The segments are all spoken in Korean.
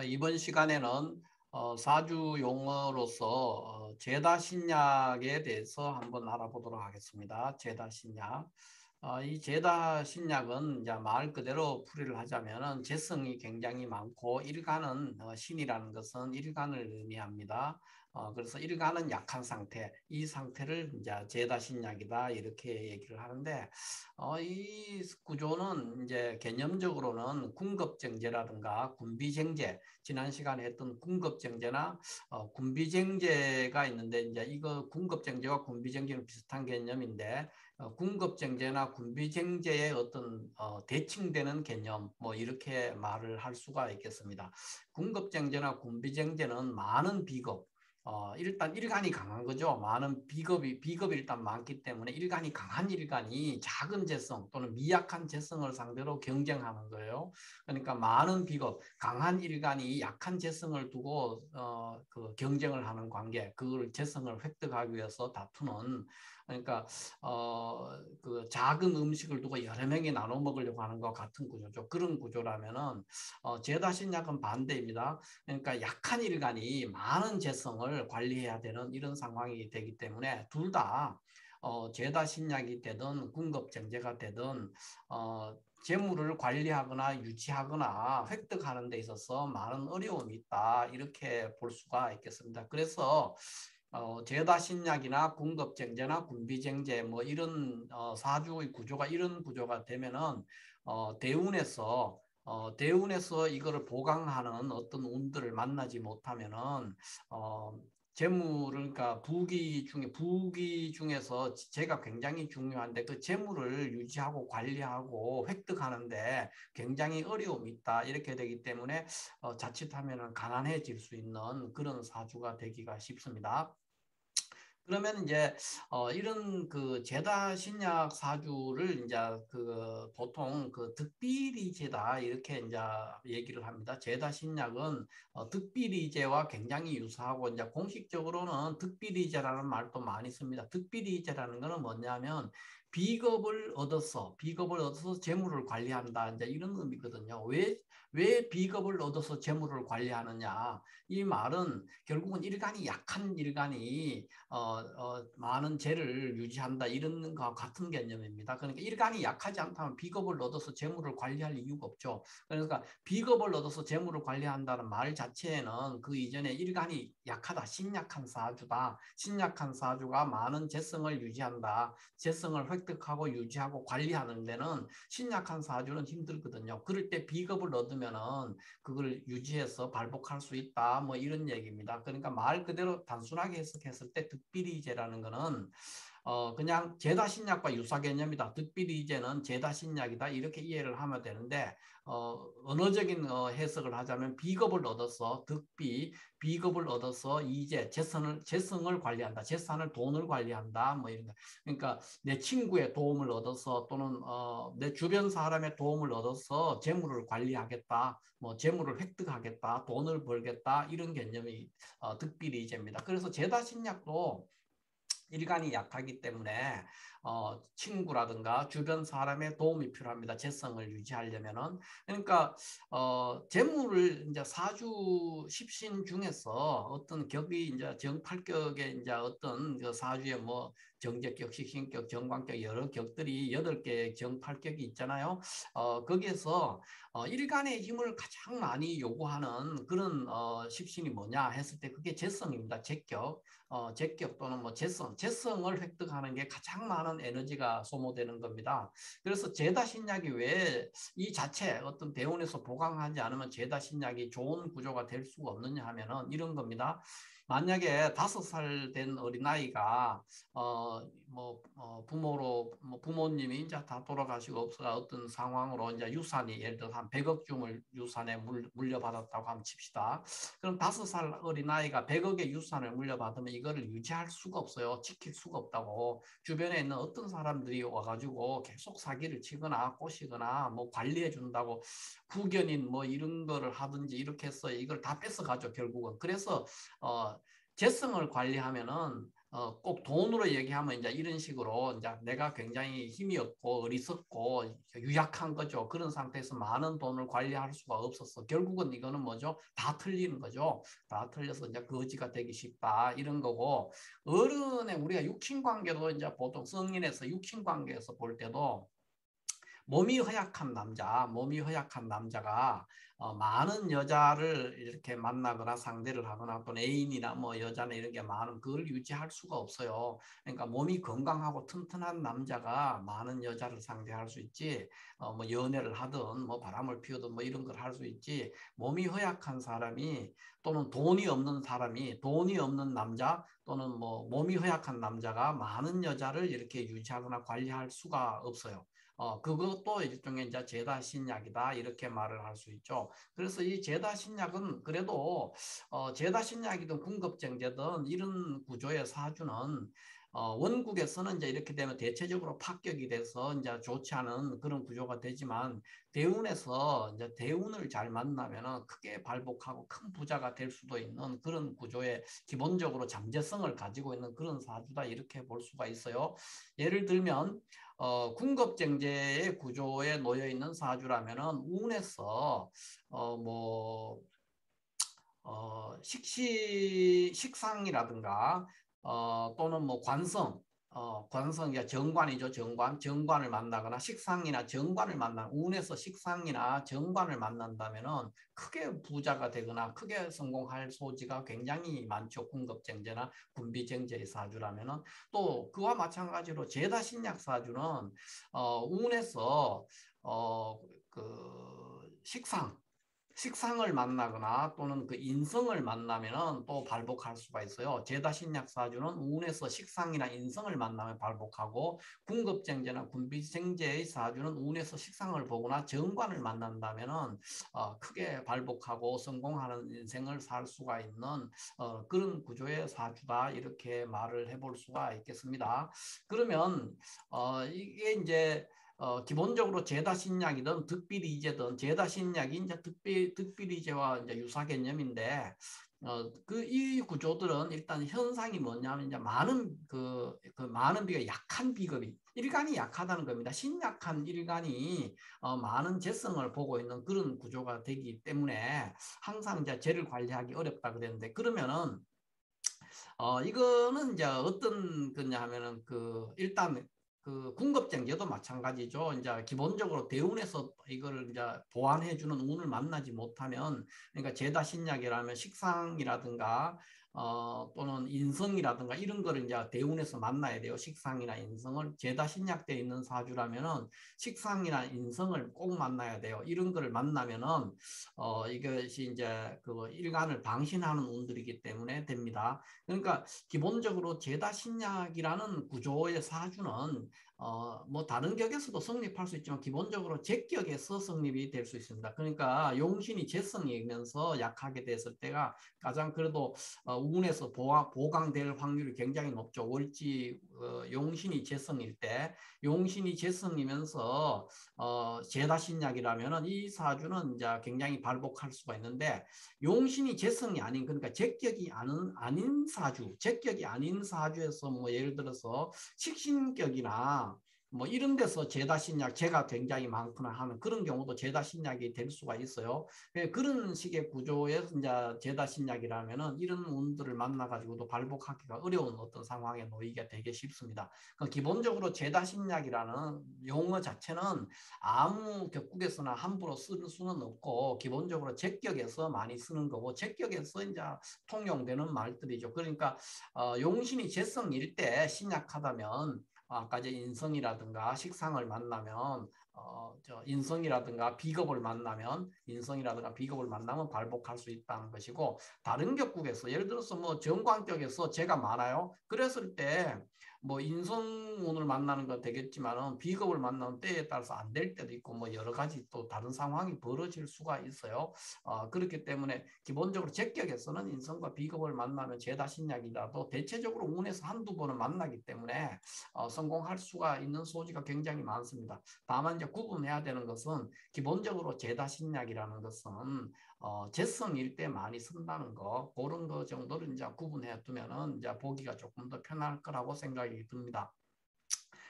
이번 시간에는 사주 용어로서 제다 신약에 대해서 한번 알아보도록 하겠습니다. 제다 신약. 이 제다 신약은 이제 말 그대로 풀이를 하자면은 재성이 굉장히 많고 일간은 신이라는 것은 일간을 의미합니다. 그래서 일간은 약한 상태, 이 상태를 이제 제다 신약이다 이렇게 얘기를 하는데 이 구조는 이제 개념적으로는 군급정제라든가 군비정제 지난 시간에 했던 군급정제나 군비정제가 있는데 이제 이거 군급정제와 군비정제는 비슷한 개념인데 군급정제나 군비정제의 어떤 대칭되는 개념 뭐 이렇게 말을 할 수가 있겠습니다. 군급정제나 군비정제는 많은 비급 일단 일간이 강한 거죠. 많은 비급이 일단 많기 때문에 일간이 강한 일간이 작은 재성 또는 미약한 재성을 상대로 경쟁하는 거예요. 그러니까 많은 비급, 강한 일간이 약한 재성을 두고 그 경쟁을 하는 관계, 그걸 재성을 획득하기 위해서 다투는 그러니까 그 작은 음식을 두고 여러 명이 나눠 먹으려고 하는 것 같은 구조죠. 그런 구조라면은 제다신약은 반대입니다. 그러니까 약한 일간이 많은 재성을 관리해야 되는 이런 상황이 되기 때문에 둘 다 제다 신약이 되든 군급정제가 되든 재물을 관리하거나 유지하거나 획득하는 데 있어서 많은 어려움이 있다 이렇게 볼 수가 있겠습니다. 그래서 제다 신약이나 군급정제나 군비정제 뭐 이런 사주의 구조가 이런 구조가 되면은 대운에서 이거를 보강하는 어떤 운들을 만나지 못하면은 어, 재물을 그러니까 부기 중에서 재가 굉장히 중요한데 그 재물을 유지하고 관리하고 획득하는데 굉장히 어려움이 있다 이렇게 되기 때문에 자칫하면은 가난해질 수 있는 그런 사주가 되기가 쉽습니다. 그러면 이제 이런 그 제다 신약 사주를 이제 그 보통 그 득비리제다 이렇게 이제 얘기를 합니다. 제다 신약은 득비리제와 굉장히 유사하고 이제 공식적으로는 득비리제라는 말도 많이 씁니다. 득비리제라는 거는 뭐냐면 비겁을 얻어서 재물을 관리한다 이제 이런 의미거든요. 왜 비겁을 얻어서 재물을 관리하느냐? 이 말은 결국은 일간이 약한 일간이 많은 재를 유지한다 이런 것과 같은 개념입니다. 그러니까 일간이 약하지 않다면 비겁을 얻어서 재물을 관리할 이유가 없죠. 그러니까 비겁을 얻어서 재물을 관리한다는 말 자체에는 그 이전에 일간이 약하다, 신약한 사주다. 신약한 사주가 많은 재성을 유지한다. 재성을 획득하고 유지하고 관리하는 데는 신약한 사주는 힘들거든요. 그럴 때 비겁을 얻으면은 그걸 유지해서 발복할 수 있다. 뭐 이런 얘기입니다. 그러니까 말 그대로 단순하게 해석했을 때 득비리제라는 거는 그냥 제다신약과 유사 개념이다. 득비리제는 제다신약이다. 이렇게 이해를 하면 되는데 언어적인 해석을 하자면 비겁을 얻어서 비겁을 얻어서 이제 재성을 관리한다. 재산을 돈을 관리한다. 뭐 이런 거. 그러니까 내 친구의 도움을 얻어서 또는 내 주변 사람의 도움을 얻어서 재물을 관리하겠다. 뭐 재물을 획득하겠다. 돈을 벌겠다. 이런 개념이 득비리제입니다. 그래서 제다신약도 일간이 약하기 때문에 친구라든가 주변 사람의 도움이 필요합니다. 재성을 유지하려면은 그러니까 재물을 이제 사주 십신 중에서 어떤 격이 이제 정팔격의 이제 어떤 그 사주에 뭐 정제격, 식신격, 정관격 여러 격들이 8개 정팔격이 있잖아요. 거기에서 일간의 힘을 가장 많이 요구하는 그런 십신이 뭐냐 했을 때 그게 재성입니다. 제격 또는 뭐 재성을 획득하는 게 가장 많은 에너지가 소모되는 겁니다. 그래서 제다 신약이 왜 이 자체 어떤 대운에서 보강하지 않으면 제다 신약이 좋은 구조가 될 수가 없느냐 하면은 이런 겁니다. 만약에 5살 된 어린아이가 부모님이 이제 다 돌아가시고 없어가 어떤 상황으로 이제 유산이 예를 들어 한 100억 줌을 유산에 물려받았다고 하면 칩시다. 그럼 5살 어린아이가 100억의 유산을 물려받으면 이거를 유지할 수가 없어요. 지킬 수가 없다고. 주변에 있는 어떤 사람들이 와가지고 계속 사기를 치거나 꼬시거나 뭐 관리해 준다고 후견인 뭐 이런 거를 하든지 이렇게 해서 이걸 다 뺏어가죠, 결국은. 그래서, 재성을 관리하면은 꼭 돈으로 얘기하면 이제 이런 식으로 이제 내가 굉장히 힘이 없고 어리석고 유약한 거죠. 그런 상태에서 많은 돈을 관리할 수가 없어서 결국은 이거는 뭐죠? 다 틀리는 거죠. 다 틀려서 이제 거지가 되기 쉽다 이런 거고 어른의 우리가 육친 관계도 이제 보통 성인에서 육친 관계에서 볼 때도 몸이 허약한 남자가 많은 여자를 이렇게 만나거나 상대를 하거나 또는 애인이나 뭐 여자나 이런 게 많으면 그걸 유지할 수가 없어요. 그러니까 몸이 건강하고 튼튼한 남자가 많은 여자를 상대할 수 있지, 뭐 연애를 하든 뭐 바람을 피우든 뭐 이런 걸 할 수 있지, 몸이 허약한 사람이 또는 돈이 없는 남자 또는 뭐 몸이 허약한 남자가 많은 여자를 이렇게 유지하거나 관리할 수가 없어요. 그것도 일종의 이제 제다 신약이다 이렇게 말을 할 수 있죠. 그래서 이 제다 신약은 그래도 제다 신약이든 군급쟁제든 이런 구조의 사주는 원국에서는 이제 이렇게 되면 대체적으로 파격이 돼서 이제 좋지 않은 그런 구조가 되지만 대운에서 이제 대운을 잘 만나면은 크게 발복하고 큰 부자가 될 수도 있는 그런 구조의 기본적으로 잠재성을 가지고 있는 그런 사주다 이렇게 볼 수가 있어요. 예를 들면 군급쟁제의 구조에 놓여 있는 사주라면은 운에서 뭐 식상이라든가 또는 뭐 관성이 정관이죠. 정관을 만나거나 식상이나 정관을 만나 운에서 식상이나 정관을 만난다면은 크게 부자가 되거나 크게 성공할 소지가 굉장히 많죠. 군급쟁제나 군비쟁제의 사주라면은 또 그와 마찬가지로 제다신약 사주는 운에서 그 식상을 만나거나 또는 그 인성을 만나면은 또 발복할 수가 있어요. 제다신약 사주는 운에서 식상이나 인성을 만나면 발복하고 군급쟁제나 군비생제의 사주는 운에서 식상을 보거나 정관을 만난다면은 크게 발복하고 성공하는 인생을 살 수가 있는 그런 구조의 사주다 이렇게 말을 해볼 수가 있겠습니다. 그러면 이게 이제 기본적으로 제다신약이든 득비리제든 제다신약이 이제 득비리제와 이제 유사 개념인데 이 구조들은 일단 현상이 뭐냐면 이제 많은 비가 약한 비급이 일간이 약하다는 겁니다. 신약한 일간이 많은 재성을 보고 있는 그런 구조가 되기 때문에 항상 이제 재를 관리하기 어렵다 그랬는데 그러면은 이거는 이제 어떤 거냐 하면은 일단 군급쟁제도 마찬가지죠. 이제 기본적으로 대운에서 이걸 이제 보완해주는 운을 만나지 못하면, 그러니까 제다신약이라면 식상이라든가 또는 인성이라든가 이런 거를 이제 대운에서 만나야 돼요. 식상이나 인성을 제다신약돼 있는 사주라면은 식상이나 인성을 꼭 만나야 돼요. 이런 거를 만나면은 이것이 이제 그 일간을 방신하는 운들이기 때문에 됩니다. 그러니까 기본적으로 제다신약이라는 구조의 사주는 뭐 다른 격에서도 성립할 수 있지만 기본적으로 제격에서 성립이 될 수 있습니다. 그러니까 용신이 재성이면서 약하게 됐을 때가 가장 그래도 운에서 보강될 확률이 굉장히 높죠. 월지 용신이 재성일 때 용신이 재성이면서 제다신약이라면은 이 사주는 이제 굉장히 발복할 수가 있는데 용신이 재성이 아닌 그러니까 아닌 사주, 제격이 아닌 사주에서 뭐 예를 들어서 식신격이나 뭐 이런 데서 제다신약 제가 굉장히 많거나 하는 그런 경우도 제다신약이 될 수가 있어요. 그런 식의 구조에서 이제 제다신약이라면은 이런 운들을 만나가지고도 발복하기가 어려운 어떤 상황에 놓이게 되게 쉽습니다. 기본적으로 제다신약이라는 용어 자체는 아무 격국에서나 함부로 쓸 수는 없고 기본적으로 제격에서 많이 쓰는 거고 제격에서 이제 통용되는 말들이죠. 그러니까 용신이 재성일 때 신약하다면 아까 이제 인성이라든가 식상을 만나면 인성이라든가 비겁을 만나면 발복할 수 있다는 것이고 다른 격국에서 예를 들어서 뭐 정관격에서 재가 많아요. 그랬을 때 뭐 인성운을 만나는 건 되겠지만은 비겁을 만나는 때에 따라서 안 될 때도 있고 뭐 여러 가지 또 다른 상황이 벌어질 수가 있어요. 그렇기 때문에 기본적으로 제격에서는 인성과 비겁을 만나면 제다신약이라도 대체적으로 운에서 한두 번은 만나기 때문에 성공할 수가 있는 소지가 굉장히 많습니다. 다만 이제 구분해야 되는 것은 기본적으로 제다신약이라는 것은 재성일 때 많이 쓴다는 거, 그런 거 정도를 이제 구분해 두면은 이제 보기가 조금 더 편할 거라고 생각이 듭니다.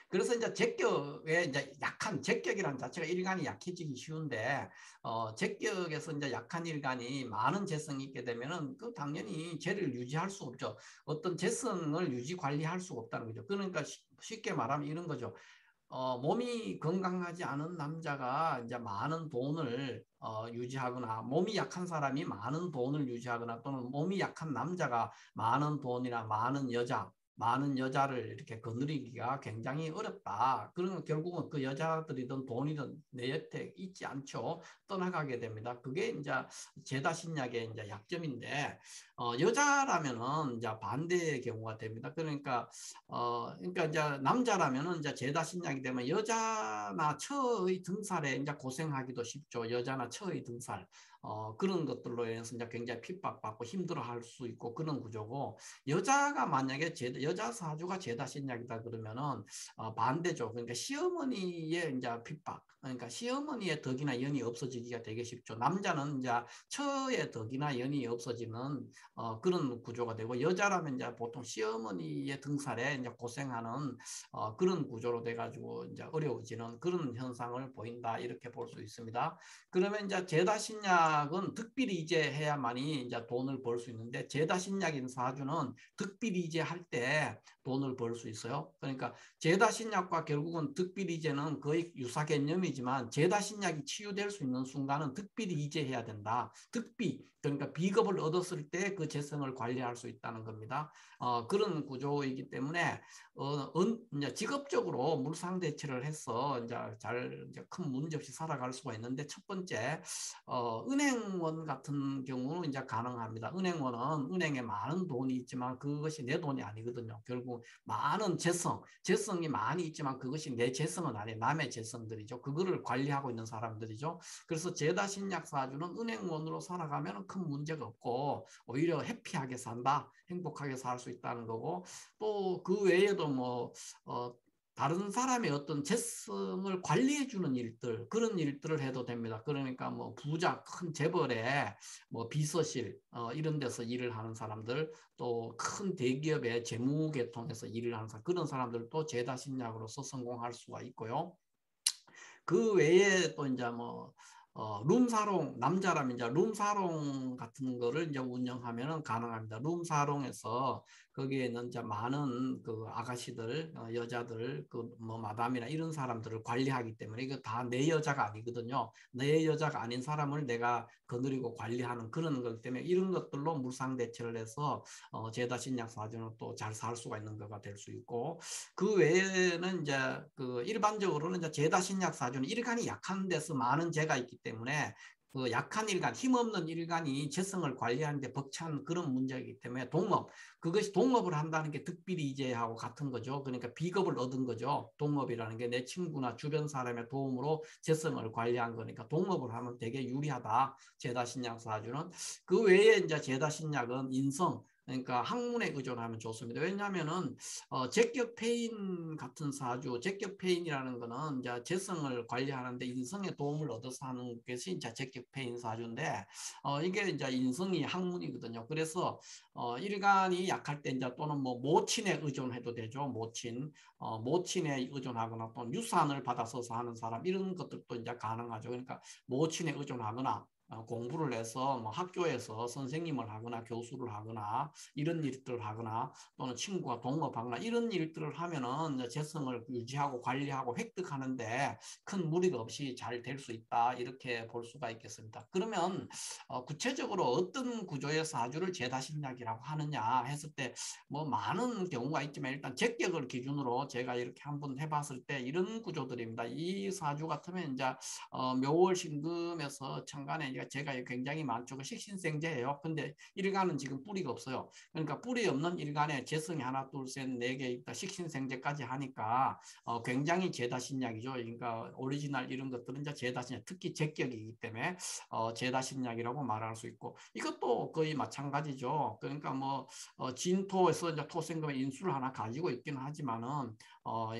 그래서 이제 제격에 이제 약한 제격이라는 자체가 일간이 약해지기 쉬운데 제격에서 이제 약한 일간이 많은 재성이 있게 되면은 그 당연히 재를 유지할 수 없죠. 어떤 재성을 유지 관리할 수가 없다는 거죠. 그러니까 쉽게 말하면 이런 거죠. 몸이 건강하지 않은 남자가 이제 많은 돈을 유지하거나 몸이 약한 사람이 많은 돈을 유지하거나 또는 몸이 약한 남자가 많은 돈이나 많은 여자를 이렇게 거느리기가 굉장히 어렵다. 그러면 결국은 그 여자들이든 돈이든 내 곁에 있지 않죠. 떠나가게 됩니다. 그게 이제 제다신약의 이제 약점인데 여자라면은 이제 반대의 경우가 됩니다. 그러니까 이제 남자라면은 이제 제다신약이 되면 여자나 처의 등살에 이제 고생하기도 쉽죠. 여자나 처의 등살. 그런 것들로 인해서 이제 굉장히 핍박받고 힘들어할 수 있고 그런 구조고 여자가 만약에 여자 사주가 제다신약이다 그러면은 반대죠. 그러니까 시어머니의 이제 핍박, 그러니까 시어머니의 덕이나 연이 없어지기가 되게 쉽죠. 남자는 이제 처의 덕이나 연이 없어지는 그런 구조가 되고 여자라면 이제 보통 시어머니의 등살에 이제 고생하는 그런 구조로 돼가지고 이제 어려워지는 그런 현상을 보인다 이렇게 볼 수 있습니다. 그러면 이제 제다신약은 득비리재해야만이 이제 돈을 벌 수 있는데 제다신약인 사주는 득비리재 할 때 돈을 벌 수 있어요. 그러니까 제다신약과 결국은 득비리재는 거의 유사 개념이지만 제다신약이 치유될 수 있는 순간은 득비리재해야 된다. 득비 그러니까 비겁을 얻었을 때 그 재성을 관리할 수 있다는 겁니다. 그런 구조이기 때문에 이제 직업적으로 물상대치를 해서 이제 큰 문제 없이 살아갈 수가 있는데 첫 번째 은행원 같은 경우는 이제 가능합니다. 은행원은 은행에 많은 돈이 있지만 그것이 내 돈이 아니거든요. 결국 많은 재성이 많이 있지만 그것이 내 재성은 아니에요. 남의 재성들이죠. 그거를 관리하고 있는 사람들이죠. 그래서 제다신약 사주는 은행원으로 살아가면 큰 문제가 없고 오히려 해피하게 산다, 행복하게 살 수 있다는 거고 또 그 외에도 뭐 다른 사람의 어떤 재성을 관리해주는 일들 그런 일들을 해도 됩니다. 그러니까 뭐 부자 큰 재벌의 뭐 비서실 이런 데서 일을 하는 사람들 또 큰 대기업의 재무계통에서 일을 하는 사람 그런 사람들도 제다신약으로서 성공할 수가 있고요. 그 외에 또 이제 뭐 룸사롱 남자라면 이제 룸사롱 같은 거를 이제 운영하면은 가능합니다. 룸사롱에서 거기에는 이제 많은 그 아가씨들 여자들 그 뭐 마담이나 이런 사람들을 관리하기 때문에 이거 다 내 여자가 아니거든요. 내 여자가 아닌 사람을 내가 거느리고 관리하는 그런 것 때문에 이런 것들로 물상대처를 해서 제다신약 사주는 또 잘 살 수가 있는 거가 될 수 있고 그 외에는 이제 그 일반적으로는 이제 제다신약 사주는 일간이 약한 데서 많은 재가 있기 때문에 그 약한 일간, 힘없는 일간이 재성을 관리하는데 벅찬 그런 문제이기 때문에 그것이 동업을 한다는 게 득비리재하고 같은 거죠. 그러니까 비겁을 얻은 거죠. 동업이라는 게 내 친구나 주변 사람의 도움으로 재성을 관리한 거니까 동업을 하면 되게 유리하다. 제다신약 사주는 그 외에 이제 제다신약은 인성 그러니까 학문에 의존하면 좋습니다. 왜냐하면은 제격패인 같은 사주, 제격패인이라는 거는 이제 재성을 관리하는데 인성의 도움을 얻어서 하는 것이 이제 제격패인 사주인데 이게 이제 인성이 학문이거든요. 그래서 일간이 약할 때 이제 또는 뭐 모친에 의존해도 되죠. 모친에 의존하거나 또는 유산을 받아서 하는 사람 이런 것들도 이제 가능하죠. 그러니까 모친에 의존하거나 공부를 해서 뭐 학교에서 선생님을 하거나 교수를 하거나 이런 일들을 하거나 또는 친구와 동업하거나 이런 일들을 하면은 재성을 유지하고 관리하고 획득하는데 큰 무리가 없이 잘 될 수 있다 이렇게 볼 수가 있겠습니다. 그러면 구체적으로 어떤 구조의 사주를 제다신약이라고 하느냐 했을 때 뭐 많은 경우가 있지만 일단 제격을 기준으로 제가 이렇게 한번 해봤을 때 이런 구조들입니다. 이 사주 같으면 이제 묘월 신금에서 천간에 제가 굉장히 많죠. 그 식신생재예요. 근데 일간은 지금 뿌리가 없어요. 그러니까 뿌리 없는 일간에 재성이 하나, 둘, 셋, 네 개 있다. 식신생재까지 하니까 굉장히 제다신약이죠. 그러니까 오리지널 이런 것들은 이제 제다신약, 특히 제격이기 때문에 제다신약이라고 말할 수 있고 이것도 거의 마찬가지죠. 그러니까 뭐 진토에서 이제 토생금의 인수를 하나 가지고 있기는 하지만은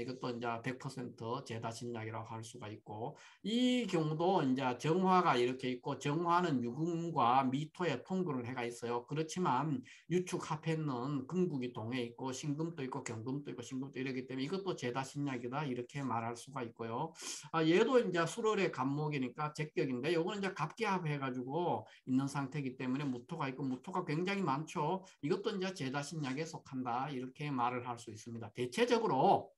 이것도 이제 100% 제다신약이라고 할 수가 있고 이 경우도 이제 정화가 이렇게 있고 정화는 유금과 미토의 통근을 해가 있어요. 그렇지만 유축 합해 있는 금국이 동해 있고 신금도 있고 경금도 있고 신금도 이러기 때문에 이것도 제다신약이다 이렇게 말할 수가 있고요. 얘도 이제 수월의 간목이니까 제격인데 요거는 이제 갑기합 해가지고 있는 상태이기 때문에 무토가 있고 무토가 굉장히 많죠. 이것도 이제 제다신약에 속한다 이렇게 말을 할 수 있습니다. 대체적으로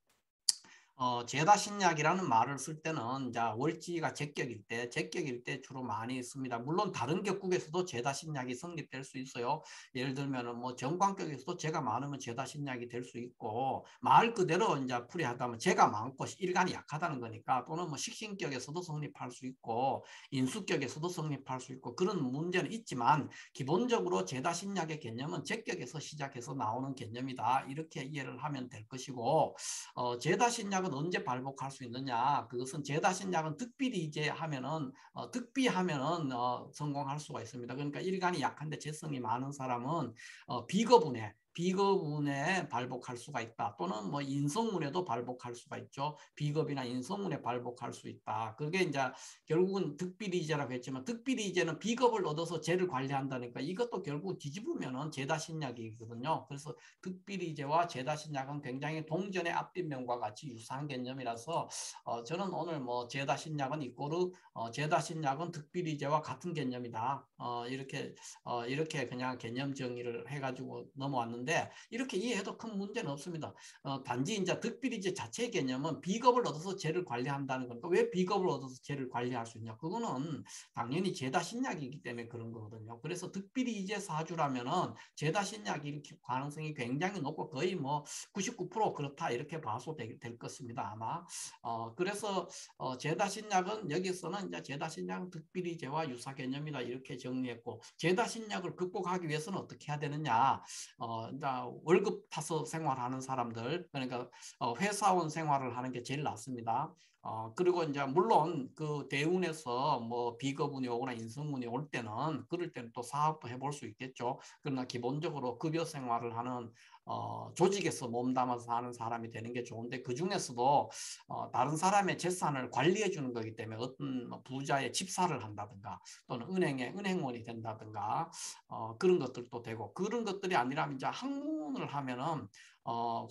제다신약이라는 말을 쓸 때는 자, 월지가 제격일 때 주로 많이 씁니다. 물론 다른 격국에서도 제다신약이 성립될 수 있어요. 예를 들면은 뭐 정관격에서도 제가 많으면 제다신약이 될 수 있고 말 그대로 이제 풀이하다면 제가 많고 일간이 약하다는 거니까 또는 뭐 식신격에서도 성립할 수 있고 인수격에서도 성립할 수 있고 그런 문제는 있지만 기본적으로 제다신약의 개념은 제격에서 시작해서 나오는 개념이다. 이렇게 이해를 하면 될 것이고 제다신약은 언제 발복할 수 있느냐? 그것은 제다신약은 득비리제 하면은 득비하면은 성공할 수가 있습니다. 그러니까 일간이 약한데 재성이 많은 사람은 비겁운에 발복할 수가 있다. 또는 뭐 인성운에도 발복할 수가 있죠. 비겁이나 인성운에 발복할 수 있다. 그게 이제 결국은 득비리제라고 했지만 득비리제는 비겁을 얻어서 재를 관리한다니까 이것도 결국 뒤집으면은 제다신약이거든요. 그래서 득비리제와 제다신약은 굉장히 동전의 앞뒷면과 같이 유사한 개념이라서 저는 오늘 뭐 제다신약은 이꼬르 제다신약은 득비리제와 같은 개념이다. 이렇게 그냥 개념 정의를 해가지고 넘어왔는데 이렇게 이해해도 큰 문제는 없습니다. 단지 이제 득비리제 자체의 개념은 비겁을 얻어서 재를 관리한다는 거니까 왜 비겁을 얻어서 재를 관리할 수 있냐? 그거는 당연히 제다신약이기 때문에 그런 거거든요. 그래서 득비리제 사주라면은 제다신약이 이렇게 가능성이 굉장히 높고 거의 뭐 99% 그렇다 이렇게 봐도 될 것입니다. 아마. 그래서 제다신약은 여기서는 이제 제다신약은 득비리제와 유사 개념이다 이렇게 정리했고 제다신약을 극복하기 위해서는 어떻게 해야 되느냐? 이제 월급 타서 생활하는 사람들 그러니까 회사원 생활을 하는 게 제일 낫습니다. 그리고 이제 물론 그 대운에서 뭐 비거분이 오거나 인성운이 올 때는 그럴 때는 또 사업도 해볼 수 있겠죠. 그러나 기본적으로 급여 생활을 하는 조직에서 몸담아서 하는 사람이 되는 게 좋은데 그 중에서도 다른 사람의 재산을 관리해 주는 거기 때문에 어떤 부자의 집사를 한다든가 또는 은행의 은행원이 된다든가 그런 것들도 되고 그런 것들이 아니라면 이제 학문을 하면은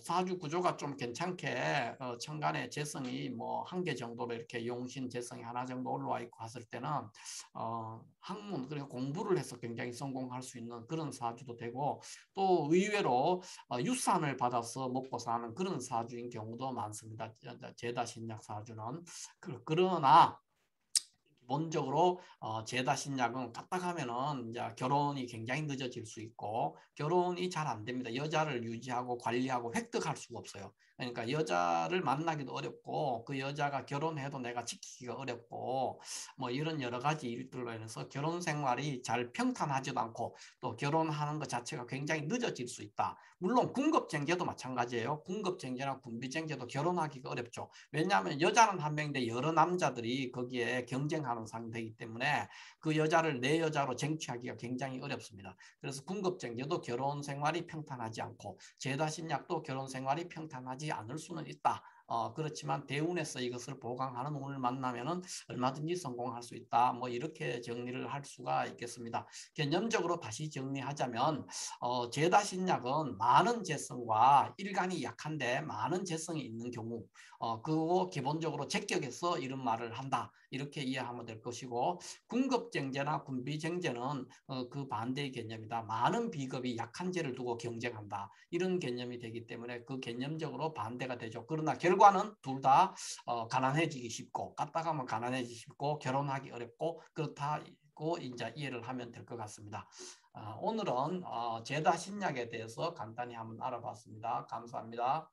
사주 구조가 좀 괜찮게 천간의 재성이 뭐 한 개 정도로 이렇게 용신 재성이 하나 정도 올라와 있고 했을 때는 학문 그리고 공부를 해서 굉장히 성공할 수 있는 그런 사주도 되고 또 의외로 유산을 받아서 먹고 사는 그런 사주인 경우도 많습니다. 제다신약 사주는 그러나 기본적으로 제다신약은 까딱하면은 이제 결혼이 굉장히 늦어질 수 있고 결혼이 잘 안 됩니다. 여자를 유지하고 관리하고 획득할 수가 없어요. 그러니까 여자를 만나기도 어렵고 그 여자가 결혼해도 내가 지키기가 어렵고 뭐 이런 여러 가지 일들로 인해서 결혼 생활이 잘 평탄하지도 않고 또 결혼하는 것 자체가 굉장히 늦어질 수 있다. 물론 군급쟁제도 마찬가지예요. 군급쟁제나 군비쟁제도 결혼하기가 어렵죠. 왜냐하면 여자는 한 명인데 여러 남자들이 거기에 경쟁하는 상태이기 때문에 그 여자를 내 여자로 쟁취하기가 굉장히 어렵습니다. 그래서 군급쟁제도 결혼 생활이 평탄하지 않고 제다신약도 결혼 생활이 평탄하지 않을 수는 있다. 그렇지만 대운에서 이것을 보강하는 운을 만나면은 얼마든지 성공할 수 있다. 뭐 이렇게 정리를 할 수가 있겠습니다. 개념적으로 다시 정리하자면 제다신약은 많은 재성과 일간이 약한데 많은 재성이 있는 경우 그거 기본적으로 제격에서 이런 말을 한다. 이렇게 이해하면 될 것이고 군급쟁제나 군비쟁제는 그 반대의 개념이다. 많은 비겁이 약한 죄를 두고 경쟁한다. 이런 개념이 되기 때문에 그 개념적으로 반대가 되죠. 그러나 결과는 둘 다 가난해지기 쉽고 까딱하면 가난해지기 쉽고 결혼하기 어렵고 그렇다고 이제 이해를 하면 될 것 같습니다. 오늘은 제다신약에 대해서 간단히 한번 알아봤습니다. 감사합니다.